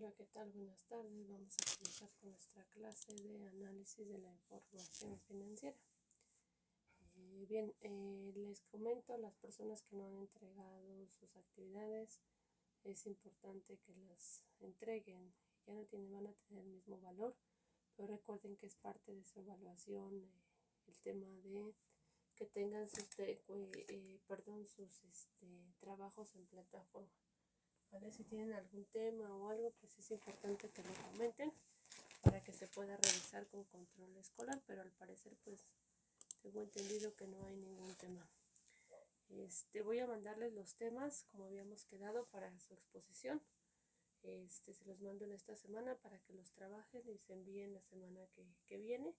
Hola, ¿qué tal? Buenas tardes. Vamos a comenzar con nuestra clase de análisis de la información financiera. Les comento a las personas que no han entregado sus actividades, es importante que las entreguen. Ya no van a tener el mismo valor, pero recuerden que es parte de su evaluación el tema de que tengan sus trabajos en plataforma. ¿Vale? Si tienen algún tema o algo, pues es importante que lo comenten para que se pueda revisar con control escolar, pero al parecer pues tengo entendido que no hay ningún tema. Voy a mandarles los temas como habíamos quedado para su exposición. Se los mando en esta semana para que los trabajen y se envíen la semana que viene,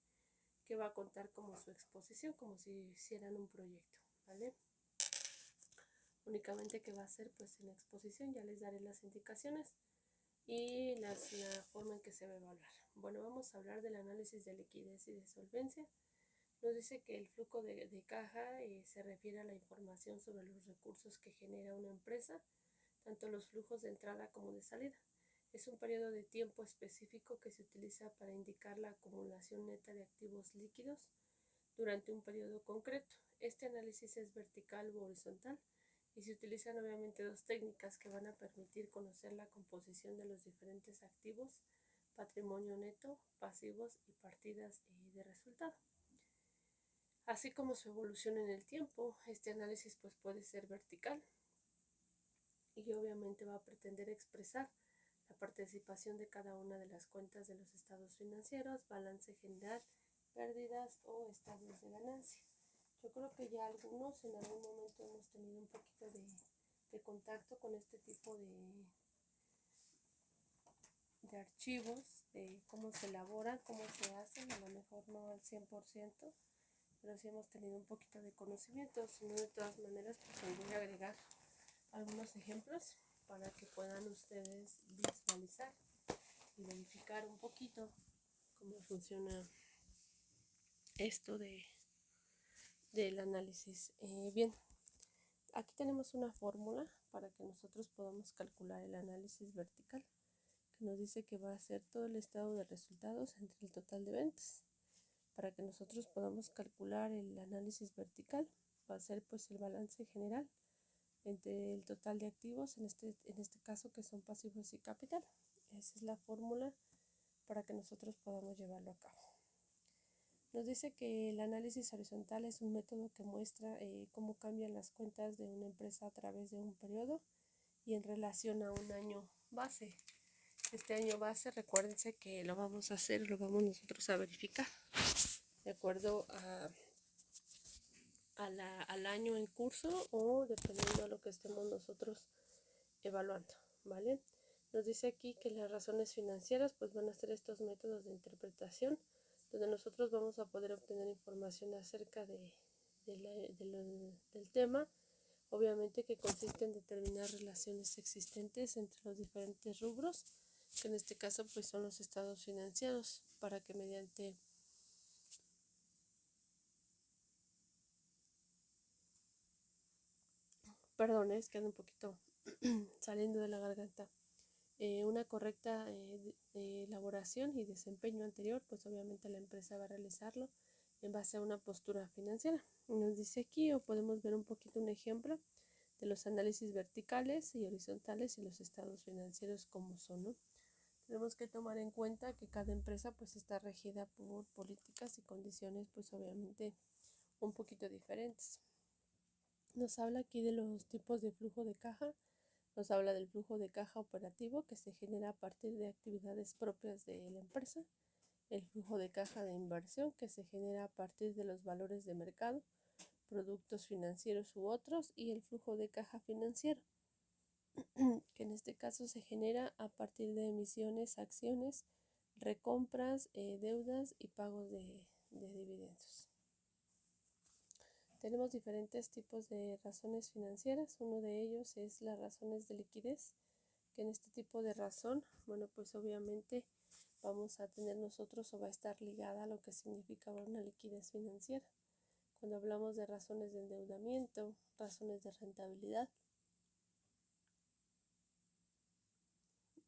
que va a contar como su exposición, como si hicieran un proyecto, ¿vale? Únicamente que va a ser pues en exposición, ya les daré las indicaciones y la forma en que se va a evaluar. Bueno, vamos a hablar del análisis de liquidez y de solvencia. Nos dice que el flujo de caja se refiere a la información sobre los recursos que genera una empresa, tanto los flujos de entrada como de salida. Es un periodo de tiempo específico que se utiliza para indicar la acumulación neta de activos líquidos durante un periodo concreto. Este análisis es vertical o horizontal y se utilizan obviamente dos técnicas que van a permitir conocer la composición de los diferentes activos, patrimonio neto, pasivos y partidas de resultado, así como su evolución en el tiempo. Este análisis pues puede ser vertical y obviamente va a pretender expresar la participación de cada una de las cuentas de los estados financieros, balance general, pérdidas o estados de ganancia. Yo creo que ya algunos en algún momento hemos tenido un poquito de contacto con este tipo de archivos, de cómo se elaboran, cómo se hacen, a lo mejor no al 100%, pero sí hemos tenido un poquito de conocimiento. Si no, de todas maneras, pues les voy a agregar algunos ejemplos para que puedan ustedes visualizar y verificar un poquito cómo funciona esto del análisis. Bien, aquí tenemos una fórmula para que nosotros podamos calcular el análisis vertical, que nos dice que va a ser todo el estado de resultados entre el total de ventas. Para que nosotros podamos calcular el análisis vertical, va a ser pues el balance general entre el total de activos, en este caso que son pasivos y capital. Esa es la fórmula para que nosotros podamos llevarlo a cabo. Nos dice que el análisis horizontal es un método que muestra cómo cambian las cuentas de una empresa a través de un periodo y en relación a un año base. Este año base, recuérdense que lo vamos a hacer, lo vamos nosotros a verificar de acuerdo al año en curso o dependiendo a lo que estemos nosotros evaluando, ¿vale? Nos dice aquí que las razones financieras pues van a ser estos métodos de interpretación donde nosotros vamos a poder obtener información acerca del tema, obviamente que consiste en determinar relaciones existentes entre los diferentes rubros, que en este caso pues son los estados financieros, para que mediante es que ando un poquito saliendo de la garganta. Una correcta elaboración y desempeño anterior, pues obviamente la empresa va a realizarlo en base a una postura financiera. Nos dice aquí, o podemos ver un poquito un ejemplo de los análisis verticales y horizontales y los estados financieros como son, ¿no? Tenemos que tomar en cuenta que cada empresa pues está regida por políticas y condiciones pues obviamente un poquito diferentes. Nos habla aquí de los tipos de flujo de caja. Nos habla del flujo de caja operativo que se genera a partir de actividades propias de la empresa, el flujo de caja de inversión que se genera a partir de los valores de mercado, productos financieros u otros, y el flujo de caja financiero, que en este caso se genera a partir de emisiones, acciones, recompras, deudas y pagos de dividendos. Tenemos diferentes tipos de razones financieras. Uno de ellos es las razones de liquidez, que en este tipo de razón, bueno, pues obviamente vamos a tener nosotros o va a estar ligada a lo que significa una liquidez financiera. Cuando hablamos de razones de endeudamiento, razones de rentabilidad,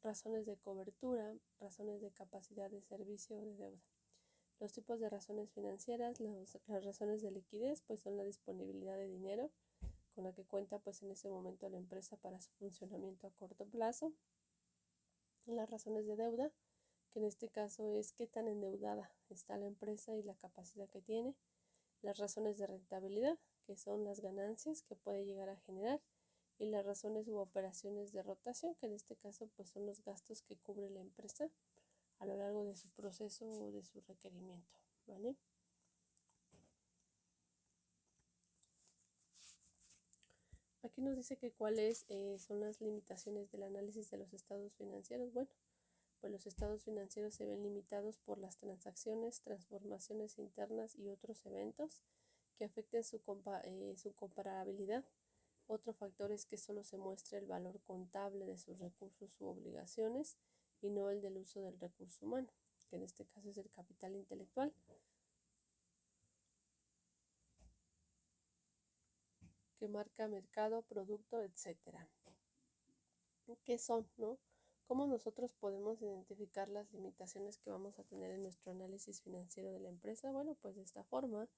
razones de cobertura, razones de capacidad de servicio o de deuda. Los tipos de razones financieras, las razones de liquidez, pues son la disponibilidad de dinero con la que cuenta pues en ese momento la empresa para su funcionamiento a corto plazo. Las razones de deuda, que en este caso es qué tan endeudada está la empresa y la capacidad que tiene. Las razones de rentabilidad, que son las ganancias que puede llegar a generar, y las razones u operaciones de rotación, que en este caso pues son los gastos que cubre la empresa a lo largo de su proceso o de su requerimiento, ¿vale? Aquí nos dice que cuáles son las limitaciones del análisis de los estados financieros. Bueno, pues los estados financieros se ven limitados por las transacciones, transformaciones internas y otros eventos que afecten su comparabilidad. Otro factor es que solo se muestre el valor contable de sus recursos u obligaciones y no el del uso del recurso humano, que en este caso es el capital intelectual, que marca mercado, producto, etcétera. ¿Qué son, no? ¿Cómo nosotros podemos identificar las limitaciones que vamos a tener en nuestro análisis financiero de la empresa? Bueno, pues de esta forma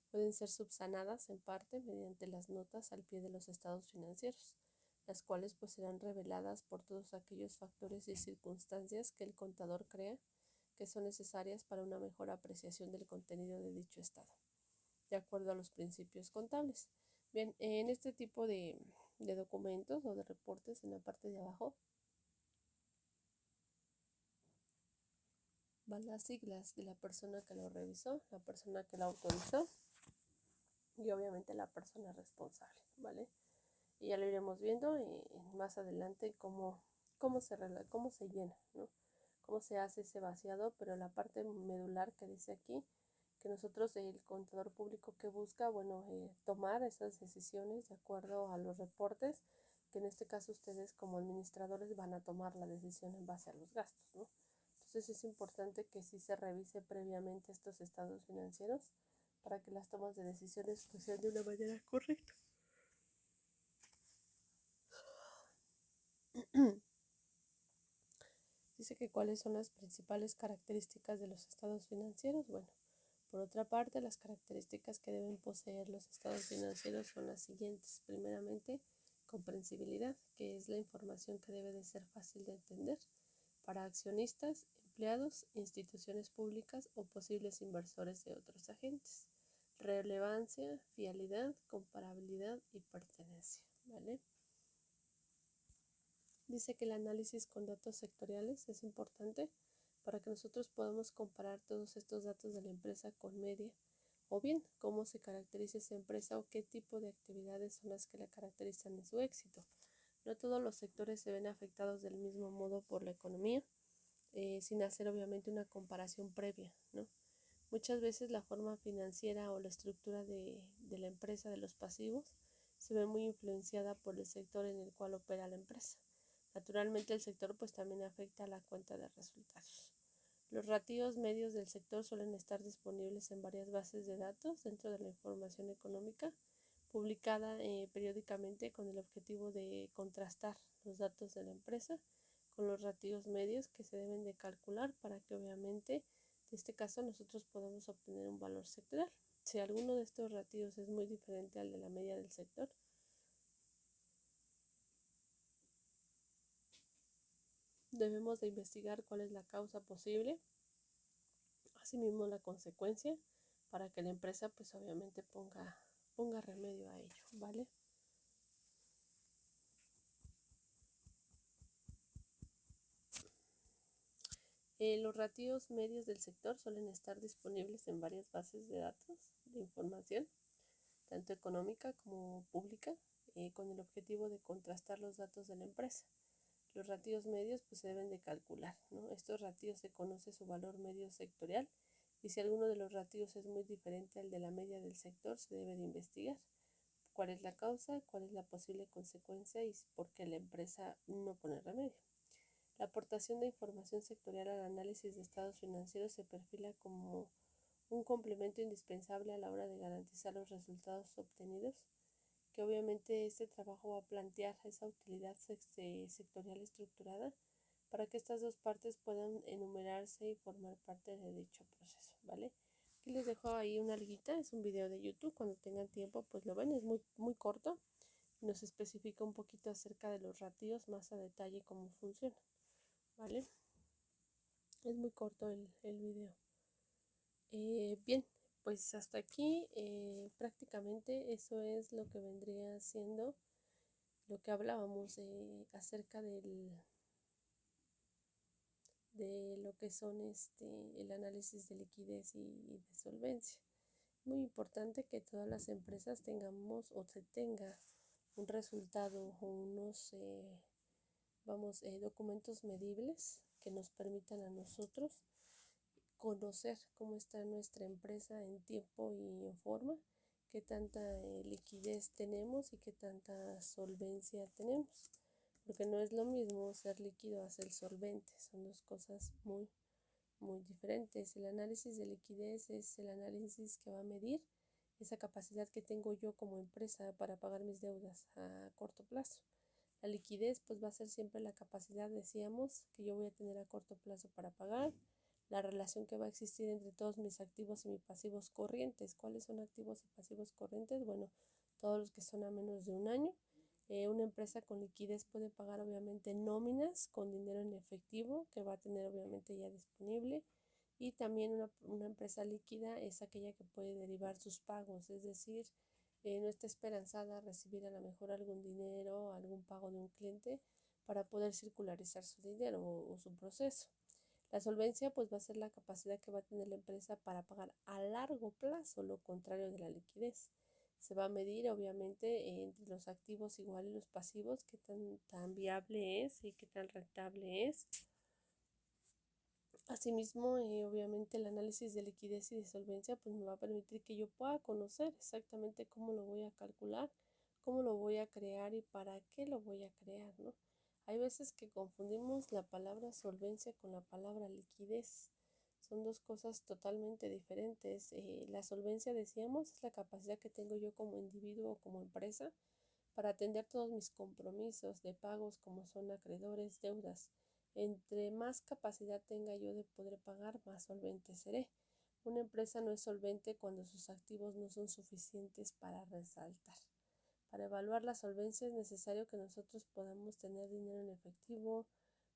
pueden ser subsanadas en parte mediante las notas al pie de los estados financieros, las cuales pues serán reveladas por todos aquellos factores y circunstancias que el contador crea que son necesarias para una mejor apreciación del contenido de dicho estado, de acuerdo a los principios contables. Bien, en este tipo de documentos o de reportes, en la parte de abajo van las siglas de la persona que lo revisó, la persona que lo autorizó y obviamente la persona responsable, ¿vale? Y ya lo iremos viendo más adelante cómo se llena, ¿no? Cómo se hace ese vaciado, pero la parte medular que dice aquí, que nosotros, el contador público que busca, bueno, tomar esas decisiones de acuerdo a los reportes, que en este caso ustedes como administradores van a tomar la decisión en base a los gastos, ¿no? Entonces es importante que sí se revise previamente estos estados financieros para que las tomas de decisiones pues, sean de una manera correcta. Dice que cuáles son las principales características de los estados financieros. Bueno, por otra parte, las características que deben poseer los estados financieros son las siguientes. Primeramente, comprensibilidad, que es la información que debe de ser fácil de entender para accionistas, empleados, instituciones públicas o posibles inversores de otros agentes. Relevancia, fiabilidad, comparabilidad y pertenencia, ¿vale? Dice que el análisis con datos sectoriales es importante para que nosotros podamos comparar todos estos datos de la empresa con media, o bien cómo se caracteriza esa empresa o qué tipo de actividades son las que la caracterizan en su éxito. No todos los sectores se ven afectados del mismo modo por la economía, sin hacer obviamente una comparación previa, ¿no? Muchas veces la forma financiera o la estructura de la empresa, de los pasivos, se ve muy influenciada por el sector en el cual opera la empresa. Naturalmente el sector pues también afecta a la cuenta de resultados. Los ratios medios del sector suelen estar disponibles en varias bases de datos dentro de la información económica publicada periódicamente con el objetivo de contrastar los datos de la empresa con los ratios medios que se deben de calcular para que obviamente en este caso nosotros podamos obtener un valor sectorial. Si alguno de estos ratios es muy diferente al de la media del sector, debemos de investigar cuál es la causa posible, asimismo la consecuencia, para que la empresa pues obviamente ponga remedio a ello, ¿vale? Los ratios medios del sector suelen estar disponibles en varias bases de datos de información, tanto económica como pública, con el objetivo de contrastar los datos de la empresa. Los ratios medios pues se deben de calcular, ¿no? Estos ratios se conoce su valor medio sectorial y si alguno de los ratios es muy diferente al de la media del sector se debe de investigar cuál es la causa, cuál es la posible consecuencia y por qué la empresa no pone remedio. La aportación de información sectorial al análisis de estados financieros se perfila como un complemento indispensable a la hora de garantizar los resultados obtenidos, que obviamente este trabajo va a plantear esa utilidad sectorial estructurada para que estas dos partes puedan enumerarse y formar parte de dicho proceso, ¿vale? Aquí les dejo ahí una alguita, es un video de YouTube, cuando tengan tiempo pues lo ven, es muy corto, nos especifica un poquito acerca de los ratios más a detalle cómo funcionan, ¿vale? Es muy corto el video. Bien, pues hasta aquí prácticamente eso es lo que vendría siendo lo que hablábamos acerca de lo que son el análisis de liquidez y de solvencia. Muy importante que todas las empresas tengamos o se tenga un resultado o unos documentos medibles que nos permitan a nosotros conocer cómo está nuestra empresa en tiempo y en forma, qué tanta liquidez tenemos y qué tanta solvencia tenemos, porque no es lo mismo ser líquido a ser solvente, son dos cosas muy diferentes. El análisis de liquidez es el análisis que va a medir esa capacidad que tengo yo como empresa para pagar mis deudas a corto plazo. La liquidez pues va a ser siempre la capacidad, decíamos, que yo voy a tener a corto plazo para pagar, la relación que va a existir entre todos mis activos y mis pasivos corrientes. ¿Cuáles son activos y pasivos corrientes? Bueno, todos los que son a menos de un año. Una empresa con liquidez puede pagar obviamente nóminas con dinero en efectivo que va a tener obviamente ya disponible, y también una empresa líquida es aquella que puede derivar sus pagos, es decir, no está esperanzada a recibir a lo mejor algún dinero, algún pago de un cliente para poder circularizar su dinero o su proceso. La solvencia pues va a ser la capacidad que va a tener la empresa para pagar a largo plazo, lo contrario de la liquidez. Se va a medir obviamente entre los activos igual y los pasivos, qué tan viable es y qué tan rentable es. Asimismo, obviamente el análisis de liquidez y de solvencia pues me va a permitir que yo pueda conocer exactamente cómo lo voy a calcular, cómo lo voy a crear y para qué lo voy a crear, ¿no? Hay veces que confundimos la palabra solvencia con la palabra liquidez. Son dos cosas totalmente diferentes. La solvencia, decíamos, es la capacidad que tengo yo como individuo o como empresa para atender todos mis compromisos de pagos como son acreedores, deudas. Entre más capacidad tenga yo de poder pagar, más solvente seré. Una empresa no es solvente cuando sus activos no son suficientes para resaltar. Para evaluar la solvencia es necesario que nosotros podamos tener dinero en efectivo,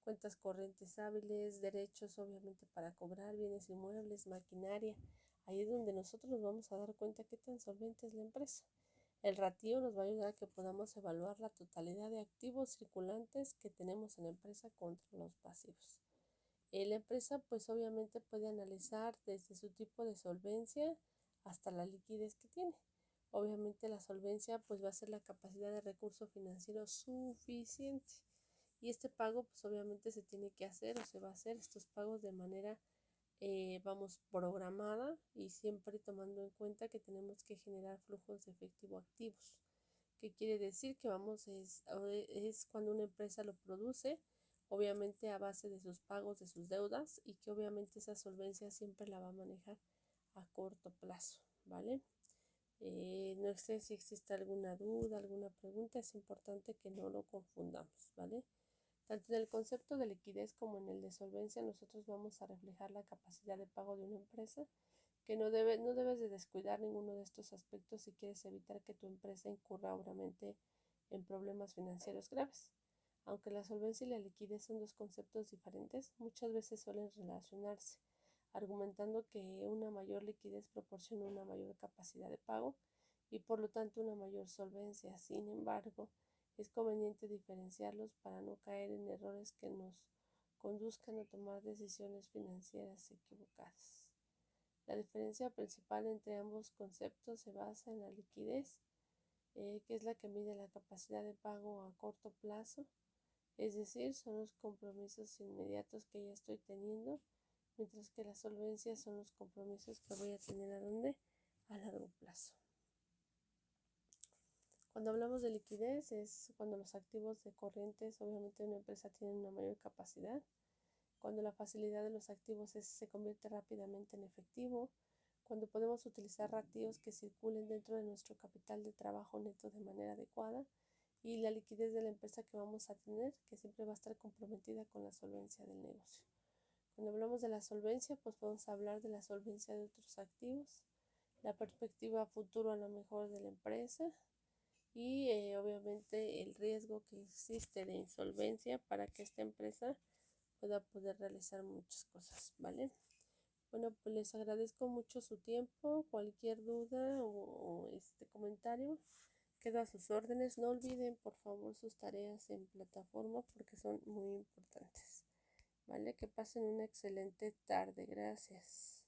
cuentas corrientes hábiles, derechos obviamente para cobrar, bienes inmuebles, maquinaria. Ahí es donde nosotros nos vamos a dar cuenta qué tan solvente es la empresa. El ratio nos va a ayudar a que podamos evaluar la totalidad de activos circulantes que tenemos en la empresa contra los pasivos. La empresa pues obviamente puede analizar desde su tipo de solvencia hasta la liquidez que tiene. Obviamente la solvencia pues va a ser la capacidad de recurso financiero suficiente, y este pago pues obviamente se tiene que hacer o se va a hacer estos pagos de manera programada, y siempre tomando en cuenta que tenemos que generar flujos de efectivo activos. ¿Qué quiere decir? Que es cuando una empresa lo produce, obviamente a base de sus pagos, de sus deudas, y que obviamente esa solvencia siempre la va a manejar a corto plazo, ¿vale? No sé si existe alguna duda, alguna pregunta, es importante que no lo confundamos, ¿vale? Tanto en el concepto de liquidez como en el de solvencia, nosotros vamos a reflejar la capacidad de pago de una empresa, que no debes de descuidar ninguno de estos aspectos si quieres evitar que tu empresa incurra obviamente en problemas financieros graves. Aunque la solvencia y la liquidez son dos conceptos diferentes, muchas veces suelen relacionarse, argumentando que una mayor liquidez proporciona una mayor capacidad de pago y por lo tanto una mayor solvencia. Sin embargo, es conveniente diferenciarlos para no caer en errores que nos conduzcan a tomar decisiones financieras equivocadas. La diferencia principal entre ambos conceptos se basa en la liquidez, que es la que mide la capacidad de pago a corto plazo, es decir, son los compromisos inmediatos que ya estoy teniendo, mientras que la solvencia son los compromisos que voy a tener a largo plazo. Cuando hablamos de liquidez es cuando los activos de corrientes, obviamente una empresa tiene una mayor capacidad, cuando la facilidad de los activos se convierte rápidamente en efectivo, cuando podemos utilizar ratios que circulen dentro de nuestro capital de trabajo neto de manera adecuada, y la liquidez de la empresa que vamos a tener, que siempre va a estar comprometida con la solvencia del negocio. Cuando hablamos de la solvencia, pues podemos hablar de la solvencia de otros activos, la perspectiva futuro a lo mejor de la empresa y obviamente el riesgo que existe de insolvencia para que esta empresa pueda poder realizar muchas cosas, ¿vale? Bueno, pues les agradezco mucho su tiempo. Cualquier duda o comentario, quedo a sus órdenes. No olviden, por favor, sus tareas en plataforma porque son muy importantes. ¿Vale? Que pasen una excelente tarde. Gracias.